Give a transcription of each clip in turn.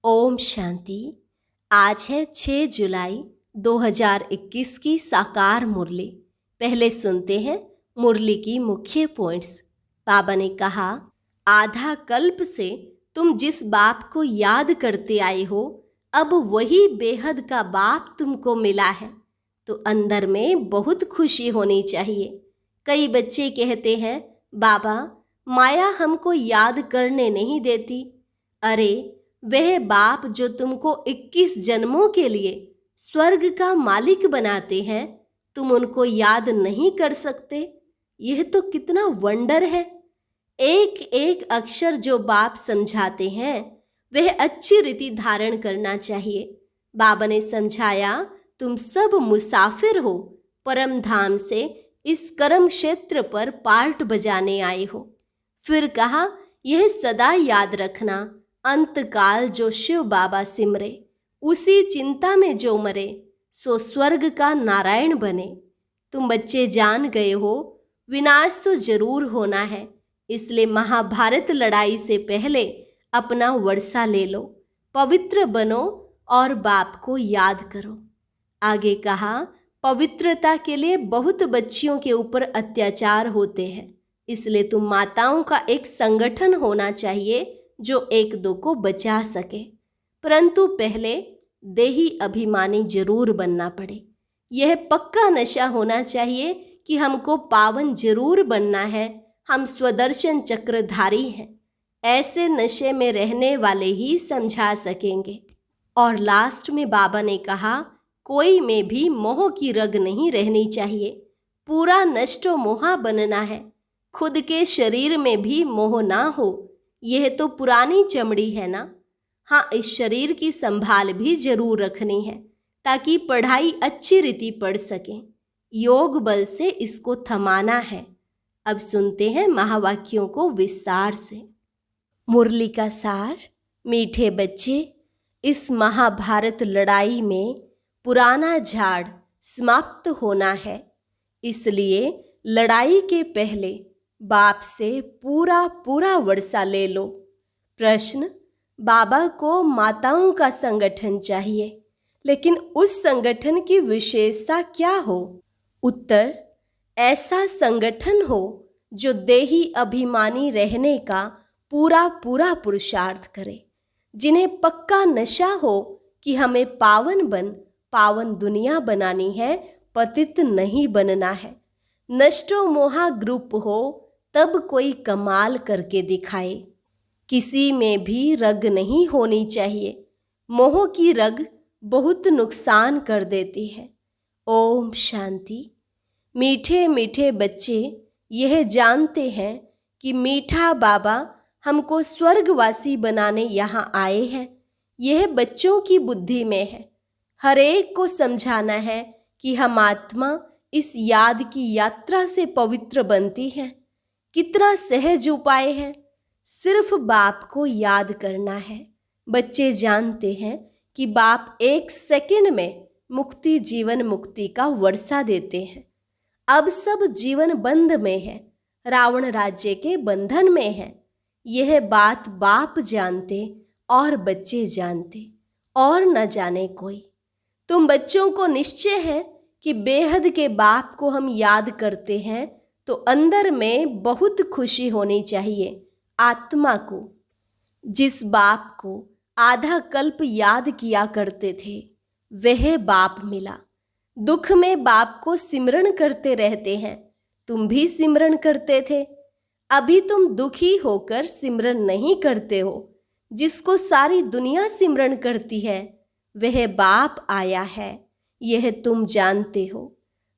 ओम शांति। आज है 6 जुलाई 2021 की साकार मुरली। पहले सुनते हैं मुरली की मुख्य पॉइंट्स। बाबा ने कहा, आधा कल्प से तुम जिस बाप को याद करते आए हो, अब वही बेहद का बाप तुमको मिला है, तो अंदर में बहुत खुशी होनी चाहिए। कई बच्चे कहते हैं, बाबा माया हमको याद करने नहीं देती। अरे वह बाप जो तुमको 21 जन्मों के लिए स्वर्ग का मालिक बनाते हैं, तुम उनको याद नहीं कर सकते? यह तो कितना वंडर है। एक एक अक्षर जो बाप समझाते हैं वह अच्छी रीति धारण करना चाहिए। बाबा ने समझाया, तुम सब मुसाफिर हो, परम धाम से इस कर्म क्षेत्र पर पार्ट बजाने आए हो। फिर कहा, यह सदा याद रखना, अंतकाल जो शिव बाबा सिमरे, उसी चिंता में जो मरे, सो स्वर्ग का नारायण बने। तुम बच्चे जान गए हो, विनाश तो जरूर होना है, इसलिए महाभारत लड़ाई से पहले अपना वर्षा ले लो, पवित्र बनो और बाप को याद करो। आगे कहा, पवित्रता के लिए बहुत बच्चियों के ऊपर अत्याचार होते हैं, इसलिए तुम माताओं का एक संगठन होना चाहिए जो एक दो को बचा सके। परंतु पहले देही अभिमानी जरूर बनना पड़े। यह पक्का नशा होना चाहिए कि हमको पावन जरूर बनना है, हम स्वदर्शन चक्रधारी हैं। ऐसे नशे में रहने वाले ही समझा सकेंगे। और लास्ट में बाबा ने कहा, कोई में भी मोह की रग नहीं रहनी चाहिए, पूरा नष्टो मोहा बनना है। खुद के शरीर में भी मोह ना हो, यह तो पुरानी चमड़ी है ना। हाँ, इस शरीर की संभाल भी जरूर रखनी है ताकि पढ़ाई अच्छी रीति पढ़ सकें। योग बल से इसको थमाना है। अब सुनते हैं महावाक्यों को विस्तार से। मुरली का सार। मीठे बच्चे, इस महाभारत लड़ाई में पुराना झाड़ समाप्त होना है, इसलिए लड़ाई के पहले बाप से पूरा वर्षा ले लो। प्रश्न, बाबा को माताओं का संगठन चाहिए, लेकिन उस संगठन की विशेषता क्या हो? उत्तर, ऐसा संगठन हो जो देही अभिमानी रहने का पूरा पुरुषार्थ करे, जिन्हें पक्का नशा हो कि हमें पावन दुनिया बनानी है, पतित नहीं बनना है। नष्टो मोहा ग्रुप हो, तब कोई कमाल करके दिखाए। किसी में भी रग नहीं होनी चाहिए, मोह की रग बहुत नुकसान कर देती है। ओम शांति। मीठे मीठे बच्चे यह जानते हैं कि मीठा बाबा हमको स्वर्गवासी बनाने यहाँ आए हैं। यह बच्चों की बुद्धि में है। हर एक को समझाना है कि हम आत्मा इस याद की यात्रा से पवित्र बनती है। कितना सहज उपाय है, सिर्फ बाप को याद करना है। बच्चे जानते हैं कि बाप 1 सेकंड में मुक्ति जीवन मुक्ति का वर्षा देते हैं। अब सब जीवन बंध में है, रावण राज्य के बंधन में है। यह बात बाप जानते और बच्चे जानते, और न जाने कोई। तुम बच्चों को निश्चय है कि बेहद के बाप को हम याद करते हैं तो अंदर में बहुत खुशी होनी चाहिए। आत्मा को, जिस बाप को आधा कल्प याद किया करते थे, वह बाप मिला। दुख में बाप को सिमरण करते रहते हैं। तुम भी सिमरण करते थे, अभी तुम दुखी होकर सिमरण नहीं करते हो। जिसको सारी दुनिया सिमरण करती है, वह बाप आया है, यह तुम जानते हो।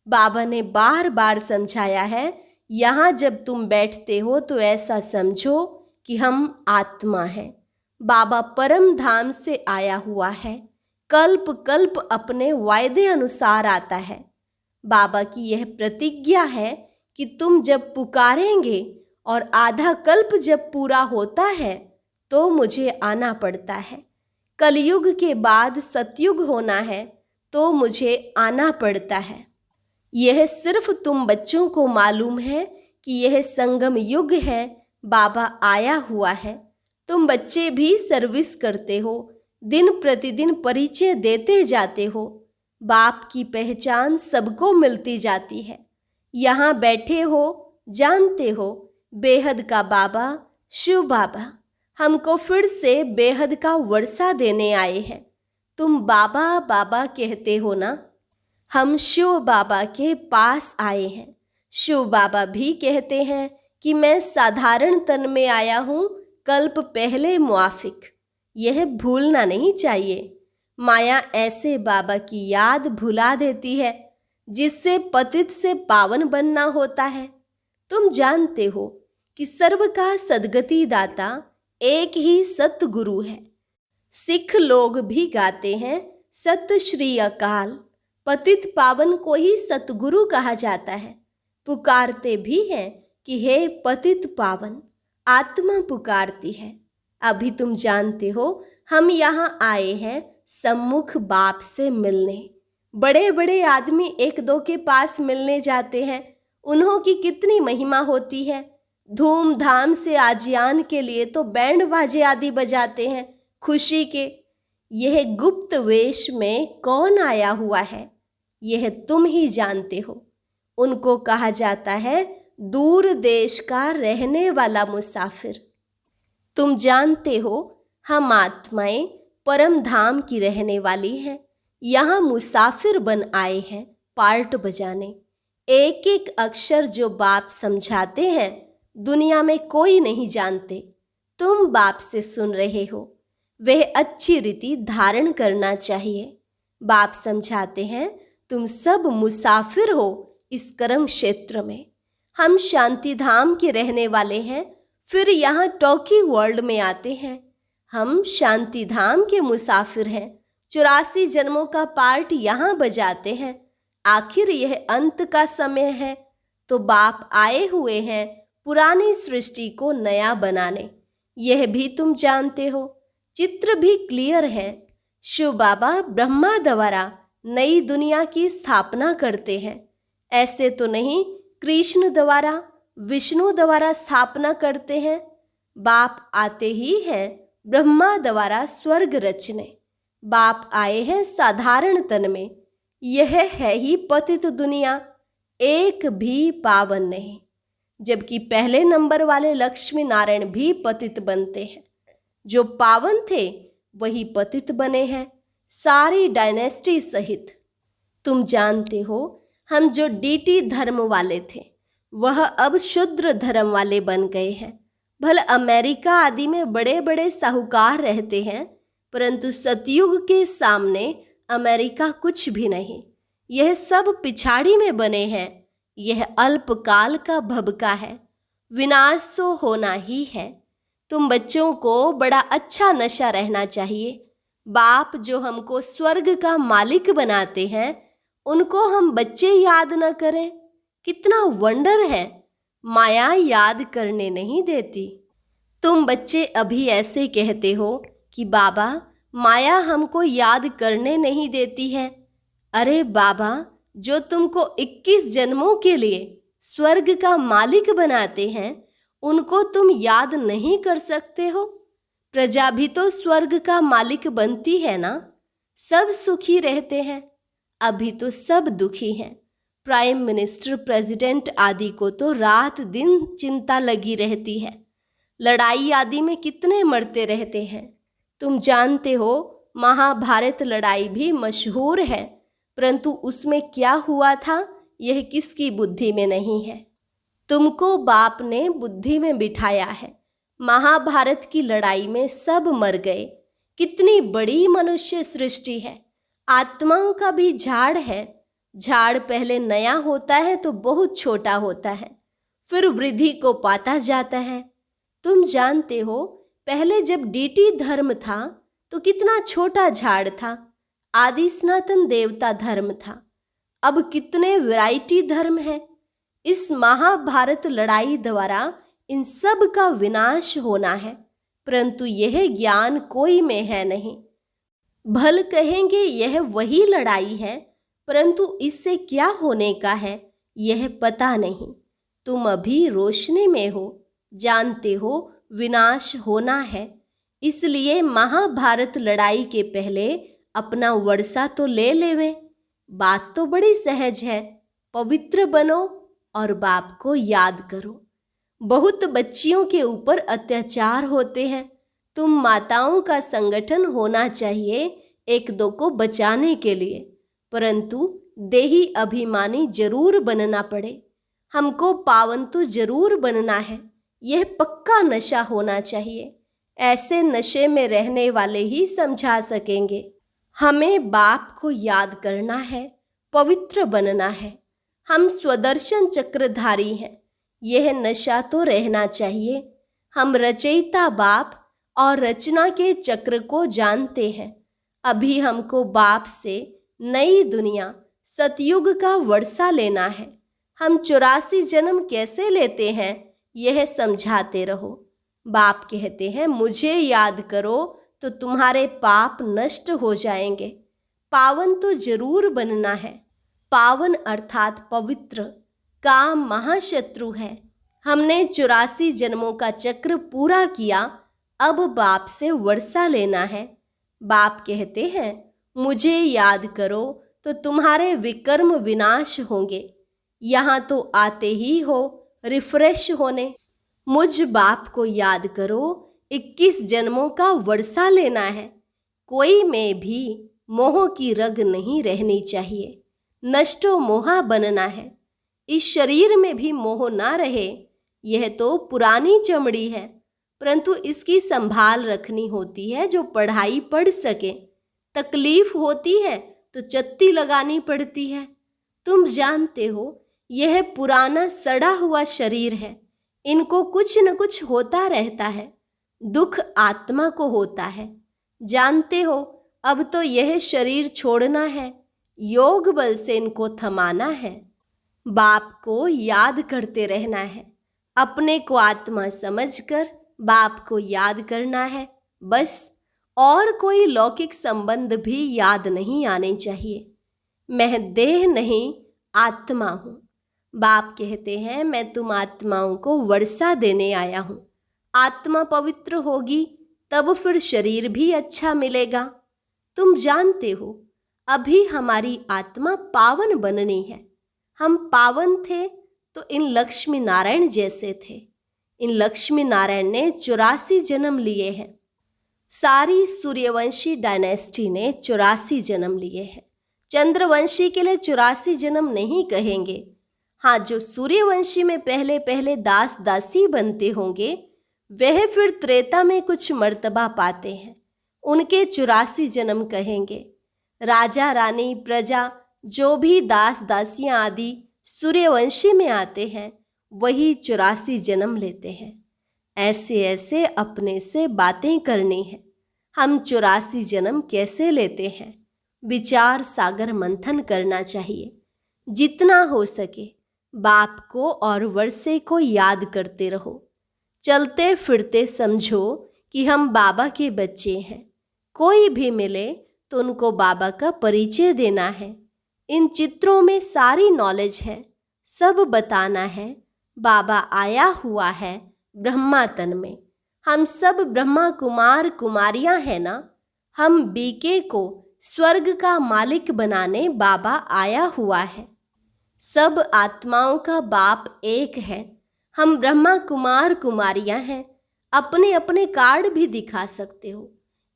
बाबा ने बार बार समझाया है, यहाँ जब तुम बैठते हो तो ऐसा समझो कि हम आत्मा हैं। बाबा परम धाम से आया हुआ है, कल्प कल्प अपने वायदे अनुसार आता है। बाबा की यह प्रतिज्ञा है कि तुम जब पुकारेंगे और आधा कल्प जब पूरा होता है तो मुझे आना पड़ता है। कलयुग के बाद सतयुग होना है तो मुझे आना पड़ता है। यह सिर्फ तुम बच्चों को मालूम है कि यह संगम युग है, बाबा आया हुआ है। तुम बच्चे भी सर्विस करते हो, दिन प्रतिदिन परिचय देते जाते हो। बाप की पहचान सबको मिलती जाती है। यहाँ बैठे हो, जानते हो, बेहद का बाबा शिव बाबा हमको फिर से बेहद का वर्षा देने आए हैं। तुम बाबा बाबा कहते हो ना, हम शिव बाबा के पास आए हैं। शिव बाबा भी कहते हैं कि मैं साधारण तन में आया हूँ, कल्प पहले मुआफिक। यह भूलना नहीं चाहिए। माया ऐसे बाबा की याद भुला देती है जिससे पतित से पावन बनना होता है। तुम जानते हो कि सर्व का सद्गति दाता एक ही सतगुरु है। सिख लोग भी गाते हैं सत श्री अकाल। पतित पावन को ही सतगुरु कहा जाता है। पुकारते भी हैं कि हे पतित पावन। आत्मा पुकारती है। अभी तुम जानते हो हम यहाँ आए हैं सम्मुख बाप से मिलने। बड़े बड़े आदमी एक दो के पास मिलने जाते हैं, उन्हों की कितनी महिमा होती है। धूमधाम से आजियान के लिए तो बैंड बाजे आदि बजाते हैं खुशी के। यह गुप्त वेश में कौन आया हुआ है, यह तुम ही जानते हो। उनको कहा जाता है दूर देश का रहने वाला मुसाफिर। तुम जानते हो हम आत्माएं परम धाम की रहने वाली हैं। यहाँ मुसाफिर बन आए हैं पार्ट बजाने। एक एक अक्षर जो बाप समझाते हैं दुनिया में कोई नहीं जानते। तुम बाप से सुन रहे हो, वह अच्छी रीति धारण करना चाहिए। बाप समझाते हैं तुम सब मुसाफिर हो इस कर्म क्षेत्र में। हम शांति धाम के रहने वाले हैं, फिर यहाँ टॉकी वर्ल्ड में आते हैं। हम शांति धाम के मुसाफिर हैं। 84 जन्मों का पार्ट यहाँ बजाते हैं। आखिर यह अंत का समय है तो बाप आए हुए हैं पुरानी सृष्टि को नया बनाने। यह भी तुम जानते हो। चित्र भी क्लियर है। शिव बाबा ब्रह्मा द्वारा नई दुनिया की स्थापना करते हैं। ऐसे तो नहीं कृष्ण द्वारा, विष्णु द्वारा स्थापना करते हैं। बाप आते ही हैं ब्रह्मा द्वारा स्वर्ग रचने। बाप आए हैं साधारण तन में। यह है ही पतित दुनिया, एक भी पावन नहीं। जबकि पहले नंबर वाले लक्ष्मी नारायण भी पतित बनते हैं। जो पावन थे वही पतित बने हैं, सारी डायनेस्टी सहित। तुम जानते हो हम जो डीटी धर्म वाले थे वह अब शूद्र धर्म वाले बन गए हैं। भले अमेरिका आदि में बड़े बड़े साहूकार रहते हैं, परंतु सतयुग के सामने अमेरिका कुछ भी नहीं। यह सब पिछाड़ी में बने हैं। यह अल्पकाल का भबका है, विनाश तो होना ही है। तुम बच्चों को बड़ा अच्छा नशा रहना चाहिए। बाप जो हमको स्वर्ग का मालिक बनाते हैं उनको हम बच्चे याद न करें, कितना वंडर है। माया याद करने नहीं देती। तुम बच्चे अभी ऐसे कहते हो कि बाबा माया हमको याद करने नहीं देती है। अरे बाबा जो तुमको 21 जन्मों के लिए स्वर्ग का मालिक बनाते हैं उनको तुम याद नहीं कर सकते हो। प्रजा भी तो स्वर्ग का मालिक बनती है ना। सब सुखी रहते हैं, अभी तो सब दुखी हैं। प्राइम मिनिस्टर, प्रेसिडेंट आदि को तो रात दिन चिंता लगी रहती है। लड़ाई आदि में कितने मरते रहते हैं। तुम जानते हो महाभारत लड़ाई भी मशहूर है, परंतु उसमें क्या हुआ था यह किसकी बुद्धि में नहीं है। तुमको बाप ने बुद्धि में बिठाया है। महाभारत की लड़ाई में सब मर गए। कितनी बड़ी मनुष्य सृष्टि है। आत्माओं का भी झाड़ है। झाड़ पहले नया होता है तो बहुत छोटा होता है, फिर वृद्धि को पाता जाता है। तुम जानते हो पहले जब डीटी धर्म था तो कितना छोटा झाड़ था। आदि सनातन देवता धर्म था। अब कितने वैरायटी धर्म है। इस महाभारत लड़ाई द्वारा इन सब का विनाश होना है, परंतु यह ज्ञान कोई में है नहीं। भल कहेंगे यह वही लड़ाई है, परंतु इससे क्या होने का है यह पता नहीं। तुम अभी रोशनी में हो, जानते हो विनाश होना है। इसलिए महाभारत लड़ाई के पहले अपना वर्षा तो ले लेवें। बात तो बड़ी सहज है, पवित्र बनो और बाप को याद करो। बहुत बच्चियों के ऊपर अत्याचार होते हैं। तुम माताओं का संगठन होना चाहिए एक दो को बचाने के लिए, परंतु देही अभिमानी जरूर बनना पड़े। हमको पावन तो जरूर बनना है, यह पक्का नशा होना चाहिए। ऐसे नशे में रहने वाले ही समझा सकेंगे। हमें बाप को याद करना है, पवित्र बनना है। हम स्वदर्शन चक्रधारी हैं, यह नशा तो रहना चाहिए। हम रचयिता बाप और रचना के चक्र को जानते हैं। अभी हमको बाप से नई दुनिया सतयुग का वर्षा लेना है। हम 84 जन्म कैसे लेते हैं यह समझाते रहो। बाप कहते हैं मुझे याद करो तो तुम्हारे पाप नष्ट हो जाएंगे। पावन तो जरूर बनना है। पावन अर्थात पवित्र। काम महाशत्रु है। हमने 84 जन्मों का चक्र पूरा किया, अब बाप से वर्षा लेना है। बाप कहते हैं मुझे याद करो तो तुम्हारे विकर्म विनाश होंगे। यहाँ तो आते ही हो रिफ्रेश होने। मुझ बाप को याद करो, 21 जन्मों का वर्षा लेना है। कोई में भी मोह की रग नहीं रहनी चाहिए। नष्टो मोहा बनना है। इस शरीर में भी मोह ना रहे। यह तो पुरानी चमड़ी है, परंतु इसकी संभाल रखनी होती है जो पढ़ाई पढ़ सके। तकलीफ होती है तो चत्ती लगानी पड़ती है। तुम जानते हो यह पुराना सड़ा हुआ शरीर है, इनको कुछ न कुछ होता रहता है। दुख आत्मा को होता है। जानते हो अब तो यह शरीर छोड़ना है, योग बल से इनको थमाना है। बाप को याद करते रहना है। अपने को आत्मा समझकर बाप को याद करना है बस। और कोई लौकिक संबंध भी याद नहीं आने चाहिए। मैं देह नहीं आत्मा हूँ। बाप कहते हैं मैं तुम आत्माओं को वर्षा देने आया हूँ। आत्मा पवित्र होगी तब फिर शरीर भी अच्छा मिलेगा। तुम जानते हो अभी हमारी आत्मा पावन बननी है। हम पावन थे तो इन लक्ष्मी नारायण जैसे थे। इन लक्ष्मी नारायण ने 84 जन्म लिए हैं। सारी सूर्यवंशी डायनेस्टी ने 84 जन्म लिए हैं। चंद्रवंशी के लिए 84 जन्म नहीं कहेंगे। हाँ, जो सूर्यवंशी में पहले पहले दास दासी बनते होंगे वह फिर त्रेता में कुछ मर्तबा पाते हैं, उनके 84 जन्म कहेंगे। राजा रानी प्रजा जो भी दास दासियां आदि सूर्यवंशी में आते हैं वही 84 जन्म लेते हैं। ऐसे ऐसे अपने से बातें करनी है। हम 84 जन्म कैसे लेते हैं, विचार सागर मंथन करना चाहिए। जितना हो सके बाप को और वर्षे को याद करते रहो। चलते फिरते समझो कि हम बाबा के बच्चे हैं। कोई भी मिले तो उनको बाबा का परिचय देना है। इन चित्रों में सारी नॉलेज है, सब बताना है। बाबा आया हुआ है ब्रह्मा तन में। हम सब ब्रह्मा कुमार कुमारियां हैं ना। हम बीके को स्वर्ग का मालिक बनाने बाबा आया हुआ है। सब आत्माओं का बाप एक है। हम ब्रह्मा कुमार कुमारियां हैं। अपने अपने कार्ड भी दिखा सकते हो।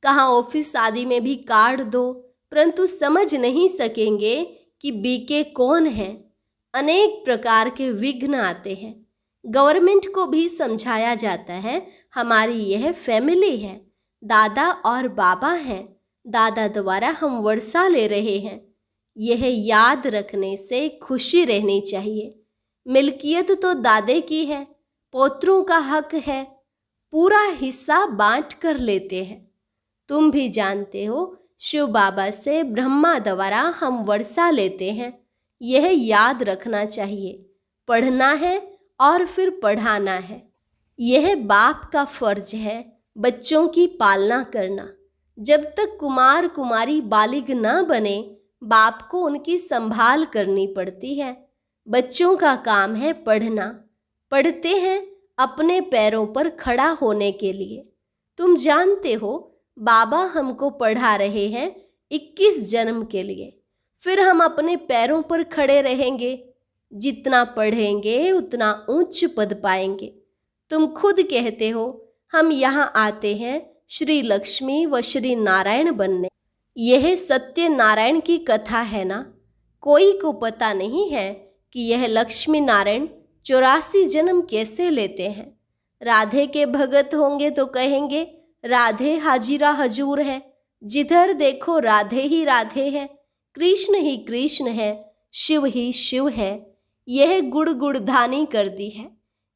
कहाँ ऑफिस आदि में भी कार्ड दो, परंतु समझ नहीं सकेंगे कि बीके कौन है। अनेक प्रकार के विघ्न आते हैं। गवर्नमेंट को भी समझाया जाता है हमारी यह फैमिली है, दादा और बाबा हैं। दादा द्वारा हम वर्षा ले रहे हैं। यह याद रखने से खुशी रहनी चाहिए। मिल्कियत तो दादे की है, पोत्रों का हक है। पूरा हिस्सा बांट कर लेते हैं। तुम भी जानते हो शिव बाबा से ब्रह्मा द्वारा हम वर्षा लेते हैं। यह याद रखना चाहिए। पढ़ना है और फिर पढ़ाना है। यह बाप का फर्ज है बच्चों की पालना करना। जब तक कुमार कुमारी बालिग ना बने बाप को उनकी संभाल करनी पड़ती है। बच्चों का काम है पढ़ना। पढ़ते हैं अपने पैरों पर खड़ा होने के लिए। तुम जानते हो बाबा हमको पढ़ा रहे हैं 21 जन्म के लिए, फिर हम अपने पैरों पर खड़े रहेंगे। जितना पढ़ेंगे उतना उच्च पद पाएंगे। तुम खुद कहते हो हम यहाँ आते हैं श्री लक्ष्मी व श्री नारायण बनने। यह सत्य नारायण की कथा है ना। कोई को पता नहीं है कि यह लक्ष्मी नारायण 84 जन्म कैसे लेते हैं। राधे के भगत होंगे तो कहेंगे राधे हाजिरा हजूर है, जिधर देखो राधे ही राधे है, कृष्ण ही कृष्ण है, शिव ही शिव है। यह गुड़ गुड़धानी कर दी है।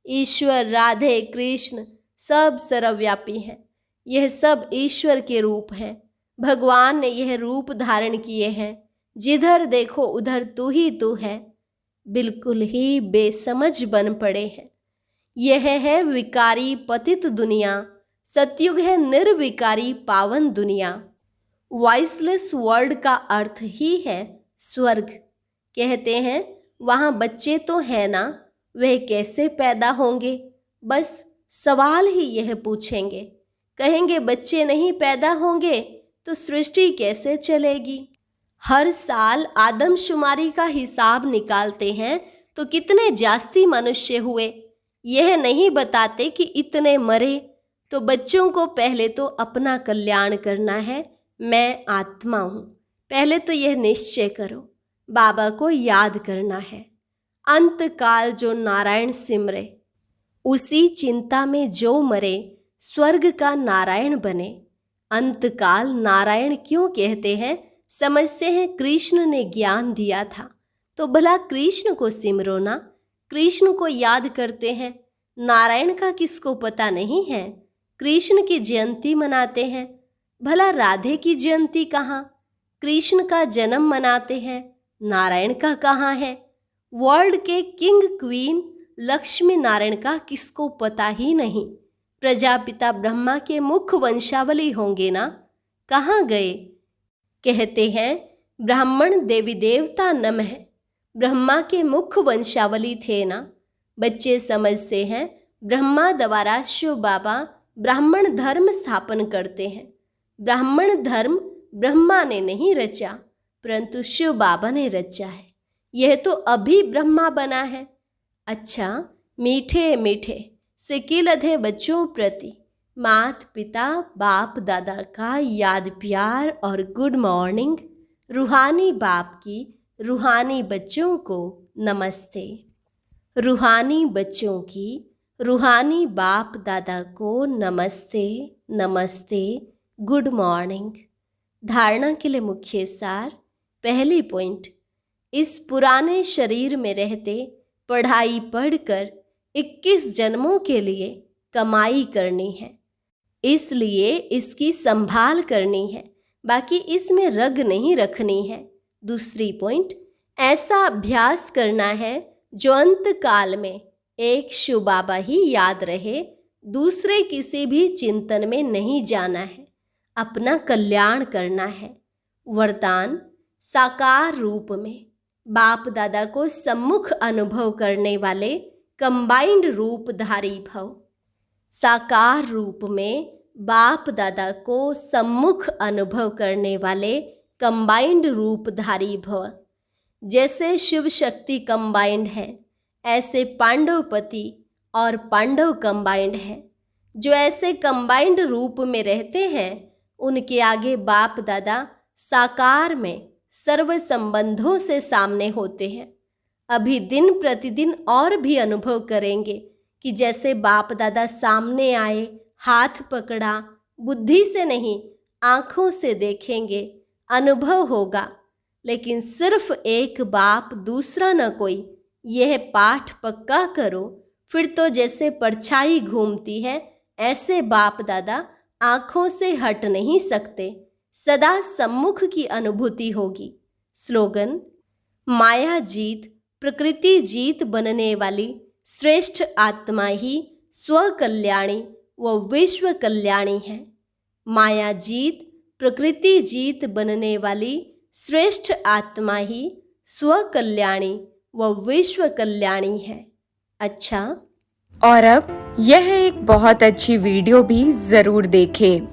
ईश्वर राधे कृष्ण सब सर्वव्यापी हैं। यह सब ईश्वर के रूप हैं। भगवान ने यह रूप धारण किए हैं। जिधर देखो उधर तू ही तू है। बिल्कुल ही बेसमझ बन पड़े हैं। यह है विकारी पतित दुनिया। सतयुग है निर्विकारी पावन दुनिया। वॉइसलेस वर्ड का अर्थ ही है स्वर्ग। कहते हैं वहाँ बच्चे तो हैं ना, वह कैसे पैदा होंगे। बस सवाल ही यह पूछेंगे। कहेंगे बच्चे नहीं पैदा होंगे तो सृष्टि कैसे चलेगी। हर साल आदमशुमारी का हिसाब निकालते हैं तो कितने जास्ती मनुष्य हुए। यह नहीं बताते कि इतने मरे। तो बच्चों को पहले तो अपना कल्याण करना है। मैं आत्मा हूँ, पहले तो यह निश्चय करो। बाबा को याद करना है। अंत काल जो नारायण सिमरे, उसी चिंता में जो मरे, स्वर्ग का नारायण बने। अंतकाल नारायण क्यों कहते हैं? समझते हैं कृष्ण ने ज्ञान दिया था, तो भला कृष्ण को सिमरो ना। कृष्ण को याद करते हैं, नारायण का किसको पता नहीं है। कृष्ण की जयंती मनाते हैं, भला राधे की जयंती कहाँ। कृष्ण का जन्म मनाते हैं, नारायण का कहाँ है। वर्ल्ड के किंग क्वीन लक्ष्मी नारायण का किसको पता ही नहीं। प्रजापिता ब्रह्मा के मुख वंशावली होंगे ना, कहाँ गए। कहते हैं ब्राह्मण देवी देवता नमः, ब्रह्मा के मुख वंशावली थे ना। बच्चे समझते हैं ब्रह्मा द्वारा शिव बाबा ब्राह्मण धर्म स्थापन करते हैं। ब्राह्मण धर्म ब्रह्मा ने नहीं रचा, परंतु शिव बाबा ने रचा है। यह तो अभी ब्रह्मा बना है। अच्छा, मीठे मीठे सिकिलधे बच्चों प्रति माता पिता बाप दादा का याद प्यार और गुड मॉर्निंग। रूहानी बाप की रूहानी बच्चों को नमस्ते। रूहानी बच्चों की रूहानी बाप दादा को नमस्ते नमस्ते, गुड मॉर्निंग। धारणा के लिए मुख्य सार। पहली पॉइंट, इस पुराने शरीर में रहते पढ़ाई पढ़कर 21 जन्मों के लिए कमाई करनी है, इसलिए इसकी संभाल करनी है, बाकी इसमें रग नहीं रखनी है। दूसरी पॉइंट, ऐसा अभ्यास करना है जो अंत काल में एक शिव बाबा ही याद रहे, दूसरे किसी भी चिंतन में नहीं जाना है, अपना कल्याण करना है। वरदान, साकार रूप में बाप दादा को सम्मुख अनुभव करने वाले कंबाइंड रूपधारी भव। साकार रूप में बाप दादा को सम्मुख अनुभव करने वाले कंबाइंड रूपधारी भव। जैसे शिव शक्ति कंबाइंड है, ऐसे पांडवपति और पांडव कंबाइंड है। जो ऐसे कंबाइंड रूप में रहते हैं, उनके आगे बाप दादा साकार में सर्व संबंधों से सामने होते हैं। अभी दिन प्रतिदिन और भी अनुभव करेंगे कि जैसे बाप दादा सामने आए, हाथ पकड़ा, बुद्धि से नहीं आँखों से देखेंगे, अनुभव होगा। लेकिन सिर्फ एक बाप दूसरा न कोई, यह पाठ पक्का करो, फिर तो जैसे परछाई घूमती है ऐसे बाप दादा आँखों से हट नहीं सकते, सदा सम्मुख की अनुभूति होगी। स्लोगन, माया जीत प्रकृति जीत बनने वाली श्रेष्ठ आत्मा ही स्वकल्याणी व विश्व कल्याणी है। माया जीत प्रकृति जीत बनने वाली श्रेष्ठ आत्मा ही स्वकल्याणी व विश्व कल्याणी है। अच्छा, और अब यह एक बहुत अच्छी वीडियो भी जरूर देखें।